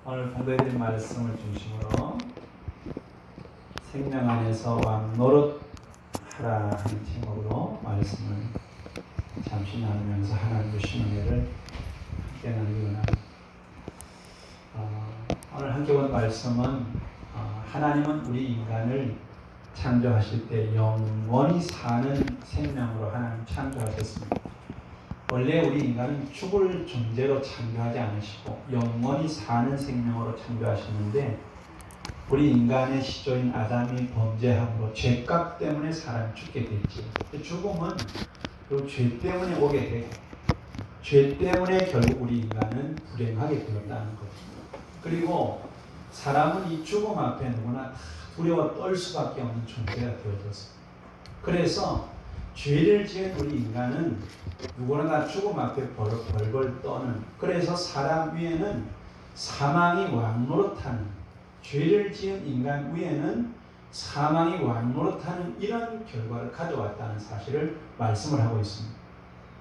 오늘 공부해드린 말씀을 중심으로 생명 안에서 왕노릇하라 하는 제목으로 말씀을 잠시 나누면서 하나님 주신 은혜를 함께 나누기 원합니다. 오늘 함께 본 말씀은 하나님은 우리 인간을 창조하실 때 영원히 사는 생명으로 하나님 창조하셨습니다. 원래 우리 인간은 죽을 존재로 창조하지 않으시고 영원히 사는 생명으로 창조하셨는데, 우리 인간의 시조인 아담이 범죄함으로 죄값 때문에 사람이 죽게 됐지. 죽음은 그 죄 때문에 오게 되고, 죄 때문에 결국 우리 인간은 불행하게 되었다는 거죠. 그리고 사람은 이 죽음 앞에 누구나 다 두려워 떨 수밖에 없는 존재가 되어졌습니다. 그래서 죄를 지은 우리 인간은 누구나 다 죽음 앞에 벌벌 떠는, 그래서 사람 위에는 사망이 왕노릇하는, 죄를 지은 인간 위에는 사망이 왕노릇하는 이런 결과를 가져왔다는 사실을 말씀을 하고 있습니다.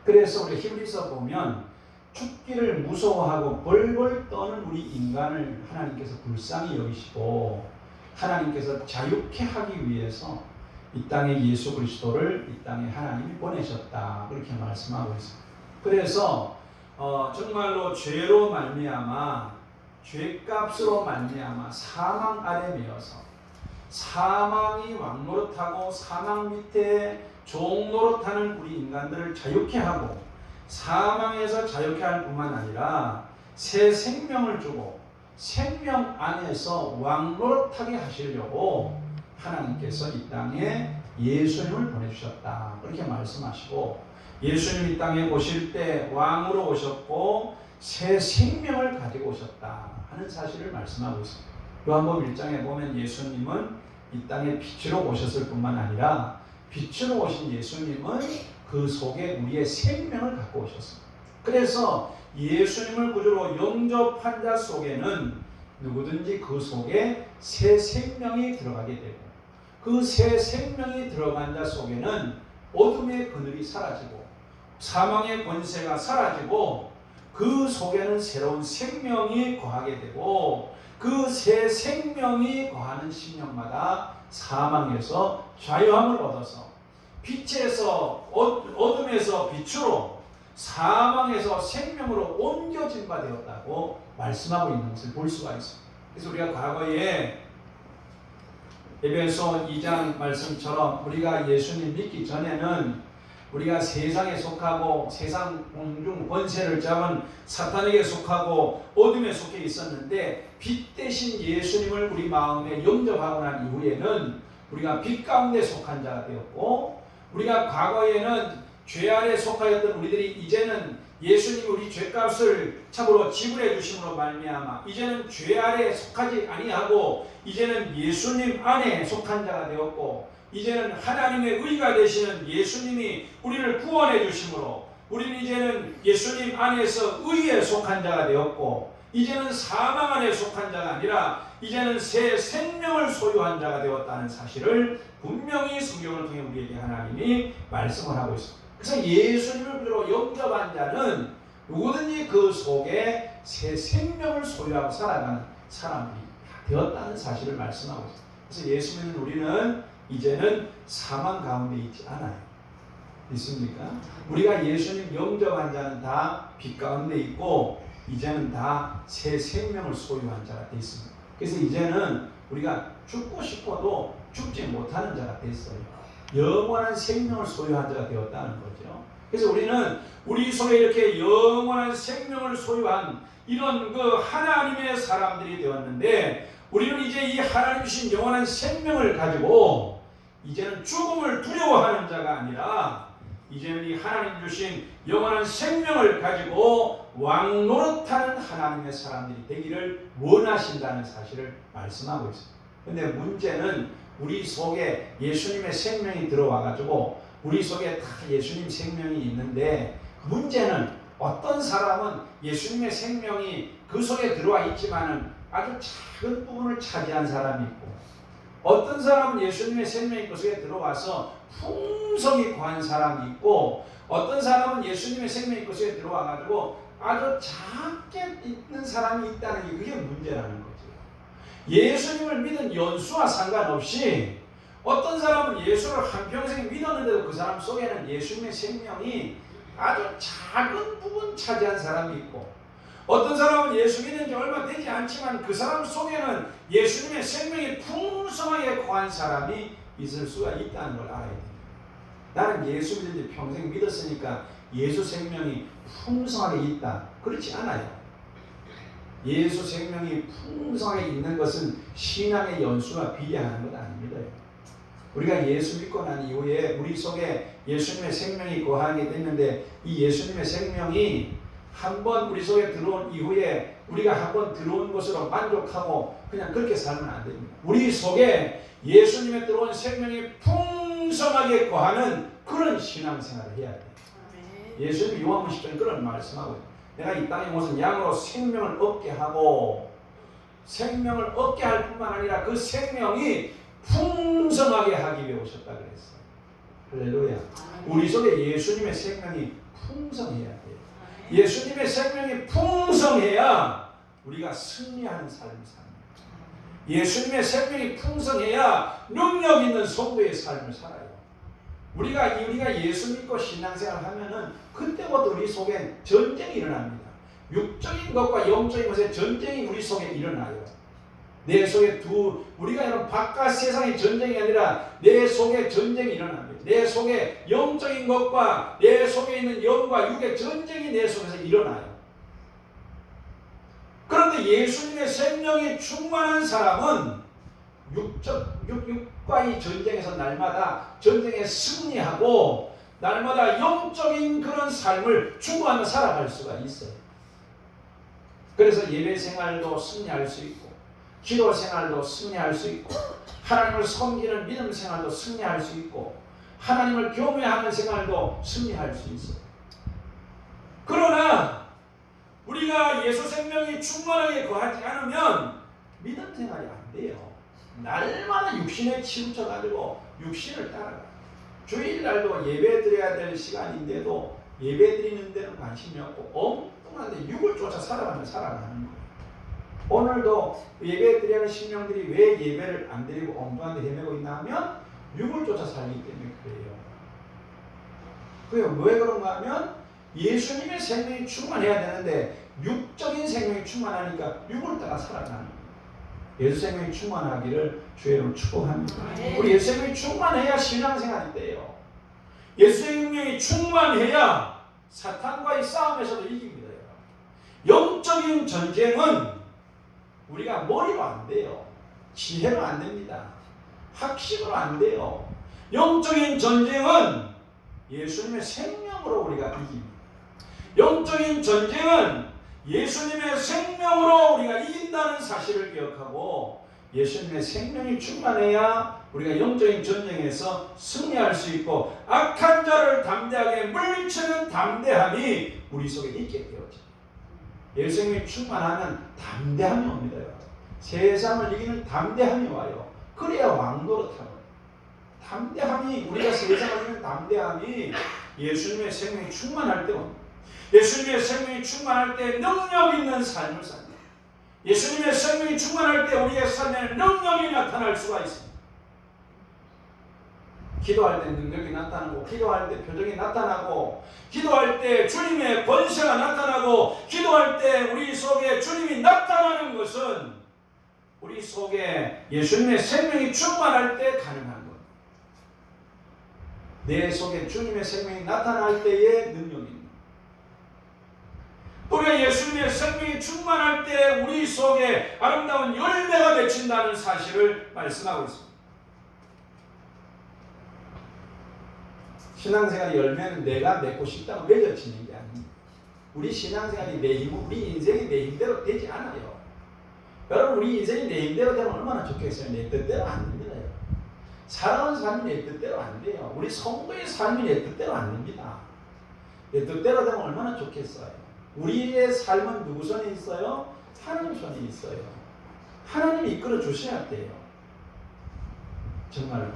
그래서 우리 히브리서 보면 죽기를 무서워하고 벌벌 떠는 우리 인간을 하나님께서 불쌍히 여기시고 하나님께서 자유케 하기 위해서 이 땅에 예수 그리스도를 이 땅에 하나님이 보내셨다, 그렇게 말씀하고 있습니다. 그래서 정말로 죄로 말미암아, 죄값으로 말미암아 사망 아래 매여서 사망이 왕노릇하고 사망 밑에 종노릇하는 우리 인간들을 자유케 하고, 사망에서 자유케 할 뿐만 아니라 새 생명을 주고 생명 안에서 왕노릇하게 하시려고 하나님께서 이 땅에 예수님을 보내주셨다, 그렇게 말씀하시고, 예수님 이 땅에 오실 때 왕으로 오셨고 새 생명을 가지고 오셨다 하는 사실을 말씀하고 있습니다. 요한복음 1장에 보면 예수님은 이 땅에 빛으로 오셨을 뿐만 아니라 빛으로 오신 예수님은 그 속에 우리의 생명을 갖고 오셨습니다. 그래서 예수님을 구주로 영접한 자 속에는 누구든지 그 속에 새 생명이 들어가게 되고, 그 새 생명이 들어간 자 속에는 어둠의 그늘이 사라지고 사망의 권세가 사라지고 그 속에는 새로운 생명이 거하게 되고, 그 새 생명이 거하는 심령마다 사망에서 자유함을 얻어서 빛에서 어둠에서 빛으로 사망에서 생명으로 옮겨진 바 되었다고 말씀하고 있는 것을 볼 수가 있습니다. 그래서 우리가 과거에 에베소 2장 말씀처럼 우리가 예수님 믿기 전에는 우리가 세상에 속하고 세상 공중 권세를 잡은 사탄에게 속하고 어둠에 속해 있었는데, 빛 대신 예수님을 우리 마음에 영접하고 난 이후에는 우리가 빛 가운데 속한 자가 되었고, 우리가 과거에는 죄 아래 속하였던 우리들이 이제는 예수님이 우리 죄값을 참으로 지불해 주심으로 말미암아 이제는 죄 아래 속하지 아니하고 이제는 예수님 안에 속한 자가 되었고, 이제는 하나님의 의가 되시는 예수님이 우리를 구원해 주심으로 우리는 이제는 예수님 안에서 의에 속한 자가 되었고, 이제는 사망 안에 속한 자가 아니라 이제는 새 생명을 소유한 자가 되었다는 사실을 분명히 성경을 통해 우리에게 하나님이 말씀을 하고 있습니다. 그래서 예수님을 구주로 영접한 자는 누구든지 그 속에 새 생명을 소유하고 살아가는 사람들이 되었다는 사실을 말씀하고 있습니다. 그래서 예수 믿는 우리는 이제는 사망 가운데 있지 않아요. 있습니까? 우리가 예수님 영접한 자는 다 빛 가운데 있고 이제는 다 새 생명을 소유한 자가 되어 있습니다. 그래서 이제는 우리가 죽고 싶어도 죽지 못하는 자가 됐어요. 영원한 생명을 소유한 자가 되었다는 거죠. 그래서 우리는 우리 속에 이렇게 영원한 생명을 소유한 이런 그 하나님의 사람들이 되었는데, 우리는 이제 이 하나님 주신 영원한 생명을 가지고 이제는 죽음을 두려워하는 자가 아니라 이제는 이 하나님 주신 영원한 생명을 가지고 왕노릇하는 하나님의 사람들이 되기를 원하신다는 사실을 말씀하고 있습니다. 그런데 문제는 우리 속에 예수님의 생명이 들어와가지고 우리 속에 다 예수님 생명이 있는데, 문제는 어떤 사람은 예수님의 생명이 그 속에 들어와 있지만은 아주 작은 부분을 차지한 사람이 있고, 어떤 사람은 예수님의 생명이 그 속에 들어와서 풍성히 거한 사람이 있고, 어떤 사람은 예수님의 생명이 그 속에 들어와가지고 아주 작게 있는 사람이 있다는 게 그게 문제라는 거죠. 예수님을 믿은 연수와 상관없이 어떤 사람은 예수를 한평생 믿었는데도 그 사람 속에는 예수님의 생명이 아주 작은 부분 차지한 사람이 있고, 어떤 사람은 예수 믿은 지 얼마 되지 않지만 그 사람 속에는 예수님의 생명이 풍성하게 거한 사람이 있을 수가 있다는 걸 알아야 됩니다. 나는 예수 믿은 지 평생 믿었으니까 예수 생명이 풍성하게 있다. 그렇지 않아요. 예수 생명이 풍성하게 있는 것은 신앙의 연수와 비례하는 것 아닙니다. 우리가 예수 믿고 난 이후에 우리 속에 예수님의 생명이 거하게 됐는데, 이 예수님의 생명이 한번 우리 속에 들어온 이후에 우리가 한번 들어온 것으로 만족하고 그냥 그렇게 살면 안 됩니다. 우리 속에 예수님의 들어온 생명이 풍성하게 거하는 그런 신앙생활을 해야 돼요. 예수님이 요한복음 10장에 그런 말씀하고 있어요. 내가 이 땅에 무슨 양으로 생명을 얻게 하고, 생명을 얻게 할 뿐만 아니라 그 생명이 풍성하게 하기 위해 오셨다 그랬어요. 할렐루야. 우리 속에 예수님의 생명이 풍성해야 돼요. 예수님의 생명이 풍성해야 우리가 승리하는 삶을 삽니다. 예수님의 생명이 풍성해야 능력 있는 성도의 삶을 살아요. 우리가 예수 믿고 신앙생활을 하면은 그때부터 우리 속에 전쟁이 일어납니다. 육적인 것과 영적인 것의 전쟁이 우리 속에 일어나요. 내 속에 우리가 이런 바깥 세상의 전쟁이 아니라 내 속에 전쟁이 일어납니다. 내 속에 영적인 것과 내 속에 있는 영과 육의 전쟁이 내 속에서 일어나요. 그런데 예수님의 생명이 충만한 사람은 육과의 전쟁에서 날마다 전쟁에 승리하고 날마다 영적인 그런 삶을 추구하며 살아갈 수가 있어요. 그래서 예배 생활도 승리할 수 있고, 기도 생활도 승리할 수 있고, 하나님을 섬기는 믿음 생활도 승리할 수 있고, 하나님을 경외하는 생활도 승리할 수 있어요. 그러나 우리가 예수 생명이 충만하게 거하지 않으면 믿음 생활이 안 돼요. 날마다 육신에 치우쳐가지고 육신을 따라가요. 주일날도 예배 드려야 될 시간인데도 예배 드리는 데는 관심이 없고 엉뚱한데 육을 쫓아 살아가는 거예요. 오늘도 예배 드려야 하는 신령들이 왜 예배를 안 드리고 엉뚱한 데 헤매고 있나 하면 육을 쫓아 살기 때문에 그래요. 왜 그런가 하면 예수님의 생명이 충만해야 되는데 육적인 생명이 충만하니까 육을 따라 살아가는 거예요. 예수 생명이 충만하기를 주의 이름으로 축복합니다. 우리 예수 생명이 충만해야 신앙생활이 돼요. 예수 생명이 충만해야 사탄과의 싸움에서도 이깁니다. 영적인 전쟁은 우리가 머리로 안 돼요. 지혜로 안 됩니다. 학식으로 안 돼요. 영적인 전쟁은 예수님의 생명으로 우리가 이깁니다. 영적인 전쟁은 예수님의 생명으로 우리가 이긴다는 사실을 기억하고, 예수님의 생명이 충만해야 우리가 영적인 전쟁에서 승리할 수 있고, 악한 자를 담대하게 물리치는 담대함이 우리 속에 있게 되어져요. 예수님이 충만하면 담대함이 옵니다. 세상을 이기는 담대함이 와요. 그래야 왕노릇하고, 담대함이, 우리가 세상을 이기는 담대함이 예수님의 생명이 충만할 때 옵니다. 예수님의 생명이 충만할 때 능력 있는 삶을 삽니다. 예수님의 생명이 충만할 때 우리의 삶에 능력이 나타날 수가 있습니다. 기도할 때 능력이 나타나고, 기도할 때 표정이 나타나고, 기도할 때 주님의 권세가 나타나고, 기도할 때 우리 속에 주님이 나타나는 것은 우리 속에 예수님의 생명이 충만할 때 가능한 것. 내 속에 주님의 생명이 나타날 때의 능력입니다. 우리가 예수님의 생명이 충만할 때 우리 속에 아름다운 열매가 맺힌다는 사실을 말씀하고 있습니다. 신앙생활의 열매는 내가 맺고 싶다고 맺어지는 게 아닙니다. 우리 신앙생활이 우리 인생이 내 힘대로 되지 않아요. 여러분, 우리 인생이 내 힘대로 되면 얼마나 좋겠어요. 내 뜻대로 안 됩니다. 살아가는 삶이 내 뜻대로 안 돼요. 우리 성도의 삶이 내 뜻대로 안 됩니다. 내 뜻대로 되면 얼마나 좋겠어요. 우리의 삶은 누구 손에 있어요? 하나님 손에 있어요. 하나님이 이끌어 주셔야 돼요. 정말로.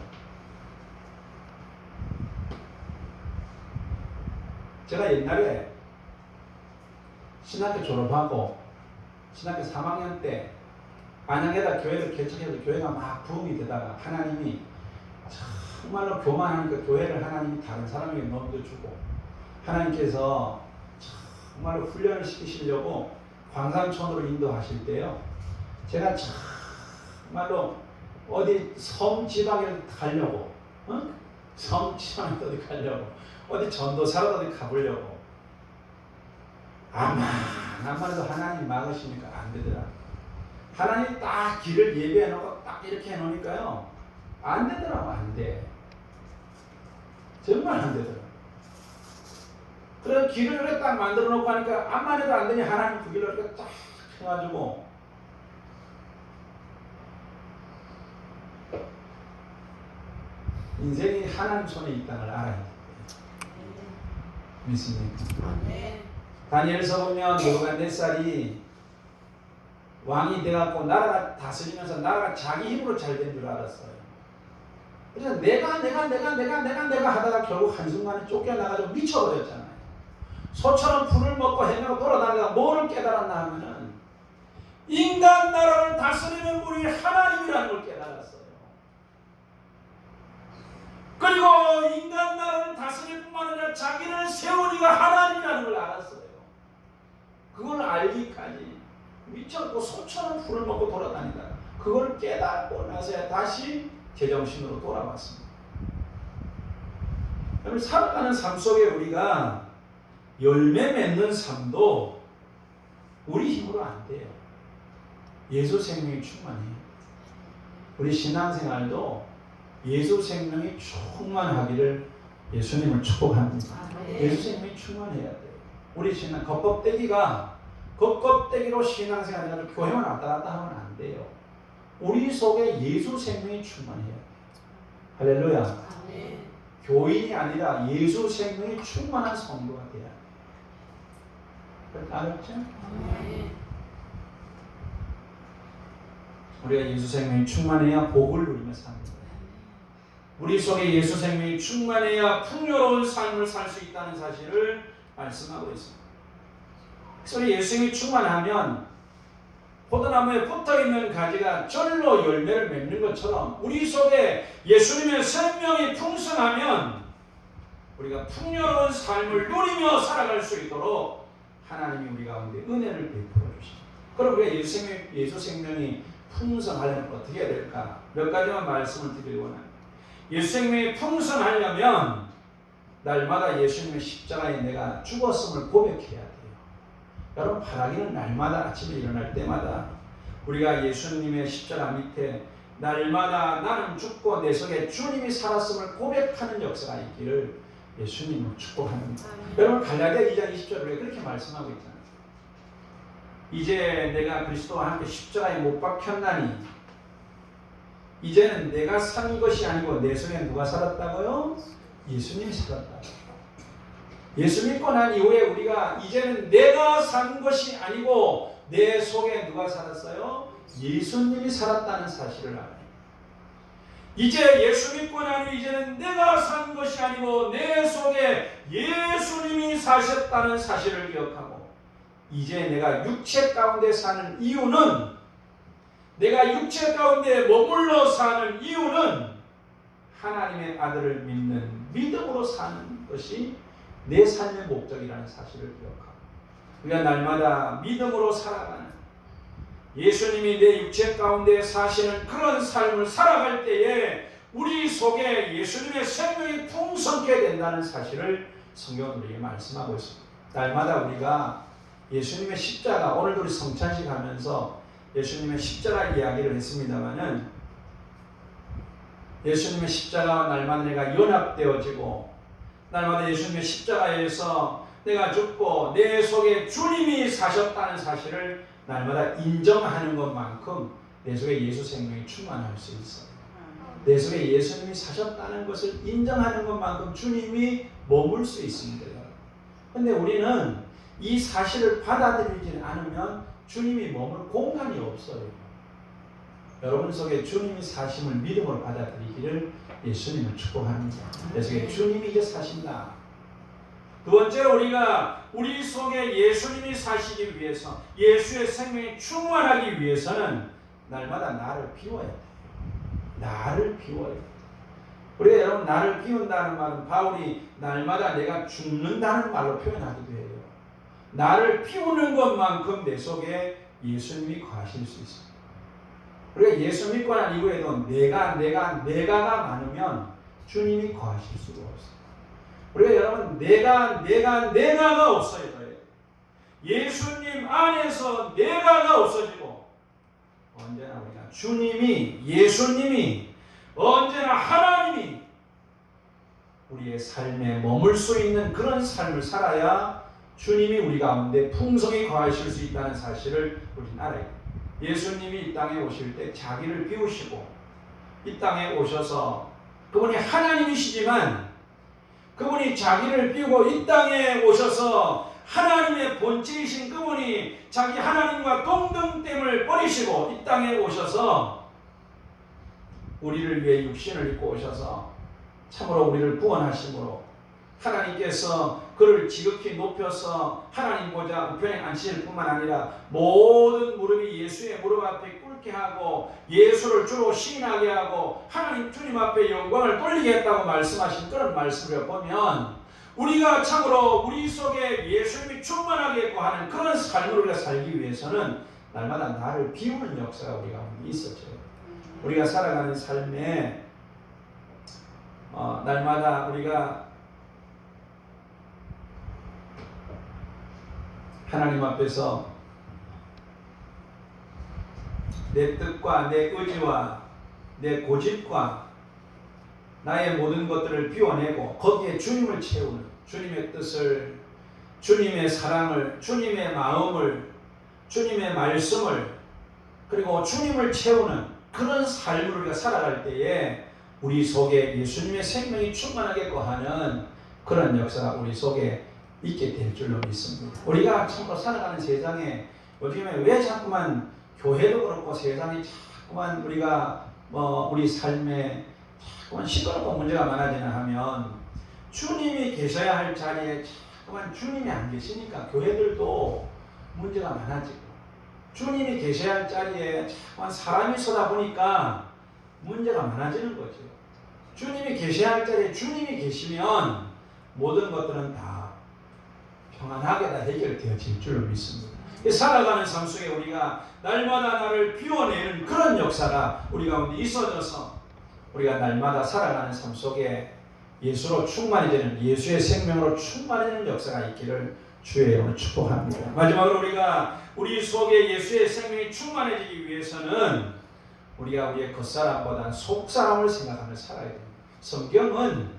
제가 옛날에 신학교 졸업하고 신학교 3학년 때 안양에다 교회를 개척해서 교회가 막 부흥이 되다가 하나님이 정말로 교만하니까 교회를 하나님이 다른 사람에게 넘겨주고 하나님께서 정말로 훈련을 시키시려고 광산촌으로 인도하실 때요. 제가 정말로 어디 섬 지방에 가려고, 섬 지방에 어디 가려고, 어디 전도사로 어디 가보려고. 암만 해도 하나님 막으시니까 안 되더라. 하나님 딱 길을 예비해 놓고 딱 이렇게 해 놓으니까요. 안 되더라고, 안 돼. 정말 안 되더라. 그래서 길을 이렇게 딱 만들어 놓고 하니까 암만 해도 안 되니 하나님 그 길을 이렇게 딱 해가지고 인생이 하나님 손에 있다는 걸 알아야 돼. 믿습니까? 다니엘서 보면 느부갓네살이 왕이 돼갖고 나라가 다스리면서 나라가 자기 힘으로 잘 된 줄 알았어요. 그래서 내가 하다가 결국 한순간에 쫓겨나가지고 미쳐버렸잖아요. 소처럼 풀을 먹고 헤매고 돌아다니다가 뭐를 깨달았나 하면은 인간 나라를 다스리는 분이 하나님이라는 걸 깨달았어요. 그리고 인간 나라를 다스릴 뿐만 아니라 자기를 세운 이가 하나님이라는 걸 알았어요. 그걸 알기까지 미쳤고 소처럼 풀을 먹고 돌아다니다 그걸 깨닫고 나서야 다시 제정신으로 돌아왔습니다. 여러분, 살아가는 삶 속에 우리가 열매 맺는 삶도 우리 힘으로 안 돼요. 예수 생명이 충만해요. 우리 신앙생활도 예수 생명이 충만하기를 예수님을 축복합니다. 예수 생명이 충만해야 돼요. 우리 신앙 겉껍데기로 신앙생활 해가지고 교회만 왔다 갔다 하면 안 돼요. 우리 속에 예수 생명이 충만해야 돼요. 할렐루야. 아멘. 교인이 아니라 예수 생명이 충만한 성도가 돼야 돼요. 알았죠? 아멘. 우리가 예수 생명이 충만해야 복을 누리며 삽니다. 우리 속에 예수 생명이 충만해야 풍요로운 삶을 살 수 있다는 사실을 말씀하고 있습니다. 그래서 예수 생명이 충만하면 포도나무에 붙어있는 가지가 절로 열매를 맺는 것처럼 우리 속에 예수님의 생명이 풍성하면 우리가 풍요로운 삶을 누리며 살아갈 수 있도록 하나님이 우리 가운데 은혜를 베풀어 주십니다. 그럼 우리가 예수 생명이 풍성하려면 어떻게 해야 될까? 몇 가지만 말씀을 드리고 합니다. 예수 생명이 풍성하려면 날마다 예수님의 십자가에 내가 죽었음을 고백해야 돼요. 여러분, 바라기는 날마다 아침에 일어날 때마다 우리가 예수님의 십자가 밑에 날마다 나는 죽고 내 속에 주님이 살았음을 고백하는 역사가 있기를 예수님을 축복합니다. 여러분, 갈라디아 2장 20절에 그렇게 말씀하고 있잖아요. 이제 내가 그리스도와 함께 십자가에 못 박혔나니 이제는 내가 산 것이 아니고 내 속에 누가 살았다고요? 예수님이 살았다고요. 예수 믿고 난 이후에 우리가 이제는 내가 산 것이 아니고 내 속에 누가 살았어요? 예수님이 살았다는 사실을 알아요. 이제 예수 믿고 난 후 이제는 내가 산 것이 아니고 내 속에 예수님이 사셨다는 사실을 기억하고 이제 내가 육체 가운데 사는 이유는 내가 육체 가운데 머물러 사는 이유는 하나님의 아들을 믿는 믿음으로 사는 것이 내 삶의 목적이라는 사실을 기억하고 우리가 날마다 믿음으로 살아가는 예수님이 내 육체 가운데 사시는 그런 삶을 살아갈 때에 우리 속에 예수님의 생명이 풍성케 된다는 사실을 성경은 우리에게 말씀하고 있습니다. 날마다 우리가 예수님의 십자가, 오늘도 우리 성찬식 하면서 예수님의 십자가 이야기를 했습니다마는 예수님의 십자가와 날마다 내가 연합되어지고 날마다 예수님의 십자가에서 내가 죽고 내 속에 주님이 사셨다는 사실을 날마다 인정하는 것만큼 내 속에 예수 생명이 충만할 수 있어요. 내 속에 예수님이 사셨다는 것을 인정하는 것만큼 주님이 머물 수 있습니다. 그런데 우리는 이 사실을 받아들이지 않으면 주님이 머물 공간이 없어요. 여러분 속에 주님이 사심을 믿음으로 받아들이기를 예수님을 축복합니다. 내 속에 주님이 이제 사신다. 두 번째로 우리가 우리 속에 예수님이 사시기 위해서, 예수의 생명이 충만하기 위해서는 날마다 나를 비워야 돼. 나를 비워야 돼. 우리가 여러분 나를 비운다는 말은 바울이 날마다 내가 죽는다는 말로 표현하기도 해요. 나를 비우는 것만큼 내 속에 예수님이 거하실 수 있습니다. 우리가 예수 믿고 난 이후에도 내가가 많으면 주님이 거하실 수가 없어요. 우리가 여러분 내가가 없어야 돼요. 예수님 안에서 내가가 없어지고 언제나 우리가 주님이, 예수님이, 언제나 하나님이 우리의 삶에 머물 수 있는 그런 삶을 살아야 주님이 우리 가운데 풍성히 거하실 수 있다는 사실을 우리는 알아야 돼요. 예수님이 이 땅에 오실 때 자기를 비우시고 이 땅에 오셔서 그분이 하나님이시지만 그분이 자기를 비우고 이 땅에 오셔서 하나님의 본체이신 그분이 자기 하나님과 동등됨을 버리시고 이 땅에 오셔서 우리를 위해 육신을 입고 오셔서 참으로 우리를 구원하심으로 하나님께서 그를 지극히 높여서 하나님 보좌 우편에 앉히실 뿐만 아니라 모든 무릎이 예수의 무릎 앞에 꿇게 하고 예수를 주로 시인하게 하고 하나님 주님 앞에 영광을 돌리게 했다고 말씀하신 그런 말씀을 보면 우리가 참으로 우리 속에 예수님이 충만하게 하는 그런 삶을 우리가 살기 위해서는 날마다 나를 비우는 역사가 우리가 있었죠. 우리가 살아가는 삶에 날마다 우리가 하나님 앞에서 내 뜻과 내 의지와 내 고집과 나의 모든 것들을 비워내고 거기에 주님을 채우는, 주님의 뜻을, 주님의 사랑을, 주님의 마음을, 주님의 말씀을, 그리고 주님을 채우는 그런 삶을 우리가 살아갈 때에 우리 속에 예수님의 생명이 충만하게 거하는 그런 역사가 우리 속에 있게 될 줄로 믿습니다. 우리가 참으로 살아가는 세상에 요즘에 왜 자꾸만 교회도 그렇고 세상이 자꾸만 우리가 우리 삶에 자꾸만 시끄럽고 문제가 많아지나 하면 주님이 계셔야 할 자리에 자꾸만 주님이 안 계시니까 교회들도 문제가 많아지고 주님이 계셔야 할 자리에 자꾸만 사람이 서다 보니까 문제가 많아지는 거죠. 주님이 계셔야 할 자리에 주님이 계시면 모든 것들은 다 평안하게 다 해결되어질 줄로 믿습니다. 살아가는 삶 속에 우리가 날마다 나를 비워내는 그런 역사가 우리 가운데 있어져서 우리가 날마다 살아가는 삶 속에 예수로 충만해지는, 예수의 생명으로 충만해지는 역사가 있기를 주의 이름으로 축복합니다. 마지막으로 우리가 우리 속에 예수의 생명이 충만해지기 위해서는 우리가 우리의 겉사람보다 속사람을 생각하며 살아야 됩니다. 성경은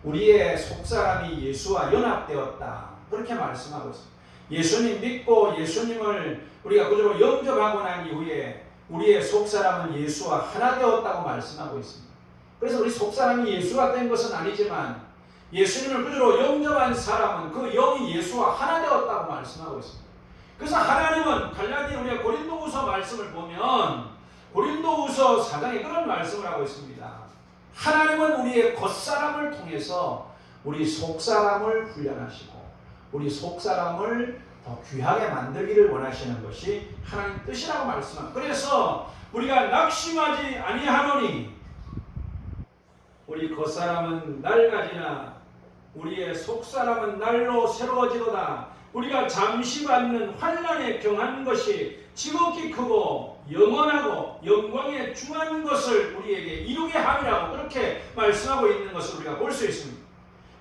우리의 속사람이 예수와 연합되었다 그렇게 말씀하고 있습니다. 예수님 믿고 예수님을 우리가 구주로 영접하고 난 이후에 우리의 속사람은 예수와 하나 되었다고 말씀하고 있습니다. 그래서 우리 속사람이 예수가 된 것은 아니지만 예수님을 구주로 영접한 사람은 그 영이 예수와 하나 되었다고 말씀하고 있습니다. 그래서 하나님은 갈라디아 우리가 고린도후서 말씀을 보면 고린도후서 4장에 그런 말씀을 하고 있습니다. 하나님은 우리의 겉사람을 통해서 우리 속사람을 훈련하시고 우리 속사람을 더 귀하게 만들기를 원하시는 것이 하나님 뜻이라고 말씀합니다. 그래서 우리가 낙심하지 아니하노니 우리 겉사람은 낡아지나 우리의 속사람은 날로 새로워지도다. 우리가 잠시 받는 환난에 경한 것이 지극히 크고 영원하고 영광에 중한 것을 우리에게 이루게 함이라고 그렇게 말씀하고 있는 것을 우리가 볼 수 있습니다.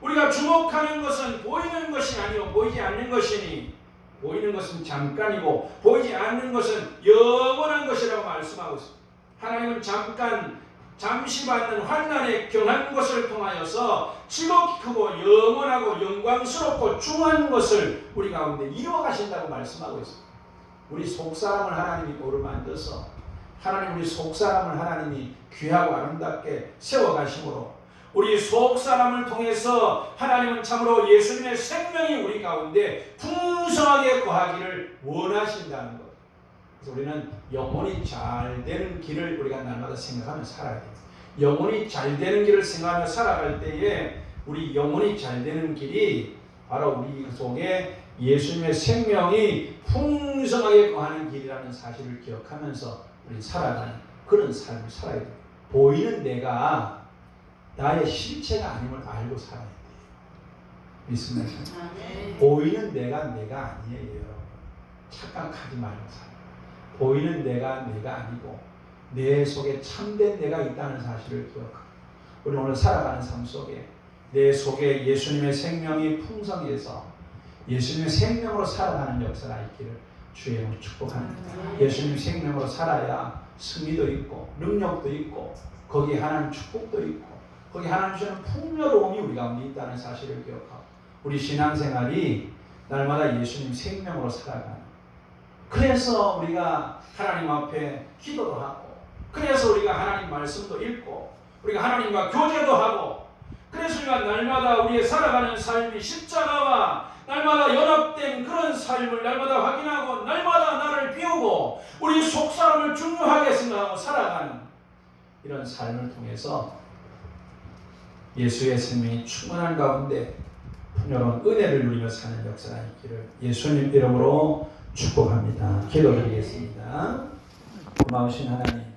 우리가 주목하는 것은 보이는 것이 아니요 보이지 않는 것이니 보이는 것은 잠깐이고 보이지 않는 것은 영원한 것이라고 말씀하고 있습니다. 하나님은 잠시 받는 환난에 경한 것을 통하여서 지극히 크고 영원하고 영광스럽고 중한 것을 우리 가운데 이루어 가신다고 말씀하고 있습니다. 우리 속사람을 하나님이 오르 만들어서 하나님 우리 속사람을 하나님이 귀하고 아름답게 세워가심으로 우리 속사람을 통해서 하나님은 참으로 예수님의 생명이 우리 가운데 풍성하게 거하기를 원하신다는 것. 그래서 우리는 영혼이 잘 되는 길을 우리가 날마다 생각하며 살아야 됩니다. 영혼이 잘 되는 길을 생각하며 살아갈 때에 우리 영혼이 잘 되는 길이 바로 우리 속에 예수님의 생명이 풍성하게 거하는 길이라는 사실을 기억하면서 우리 살아가는 그런 삶을 살아야 돼요. 보이는 내가 나의 실체가 아님을 알고 살아야 돼요. 믿습니까? 보이는 내가 아니에요. 여러분. 착각하지 말고 살아요. 보이는 내가 아니고 내 속에 참된 내가 있다는 사실을 기억하고 우리 오늘 살아가는 삶 속에 내 속에 예수님의 생명이 풍성해서 예수님의 생명으로 살아가는 역사가 있기를 주의 이름으로 축복합니다. 예수님 생명으로 살아야 승리도 있고 능력도 있고 거기에 하나님 축복도 있고 거기 하나님 주시는 풍요로움이 우리 가운데 있다는 사실을 기억하고 우리 신앙생활이 날마다 예수님 생명으로 살아가는 그래서 우리가 하나님 앞에 기도도 하고 그래서 우리가 하나님 말씀도 읽고 우리가 하나님과 교제도 하고 그래서 우리가 날마다 우리의 살아가는 삶이 십자가와 날마다 연합된 그런 삶을 날마다 확인하고 날마다 나를 비우고 우리 속사람을 중요하게 생각하고 살아가는 이런 삶을 통해서 예수의 생명이 충만한 가운데 풍요로운 은혜를 누리며 사는 역사가 있기를 예수님 이름으로 축복합니다. 기도드리겠습니다. 고마우신 하나님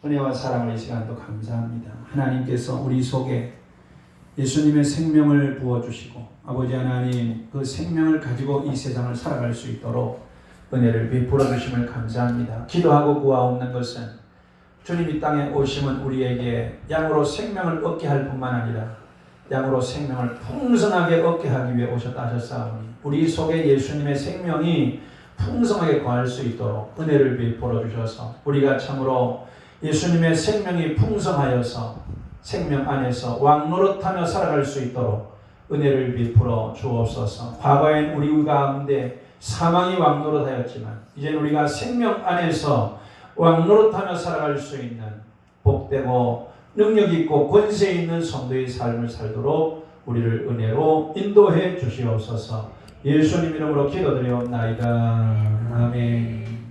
은혜와 사랑을 이 시간도 감사합니다. 하나님께서 우리 속에 예수님의 생명을 부어주시고 아버지 하나님 그 생명을 가지고 이 세상을 살아갈 수 있도록 은혜를 베풀어 주심을 감사합니다. 기도하고 구하옵는 것은 주님 이 땅에 오심은 우리에게 양으로 생명을 얻게 할 뿐만 아니라 양으로 생명을 풍성하게 얻게 하기 위해 오셨다 하셨사오니 우리 속에 예수님의 생명이 풍성하게 거할 수 있도록 은혜를 베풀어 주셔서 우리가 참으로 예수님의 생명이 풍성하여서 생명 안에서 왕노릇하며 살아갈 수 있도록 은혜를 베풀어 주옵소서. 과거엔 우리 가운데 사망이 왕노릇하였지만 이제 우리가 생명 안에서 왕노릇하며 살아갈 수 있는 복되고 능력 있고 권세 있는 성도의 삶을 살도록 우리를 은혜로 인도해 주시옵소서. 예수님 이름으로 기도드리옵나이다. 아멘.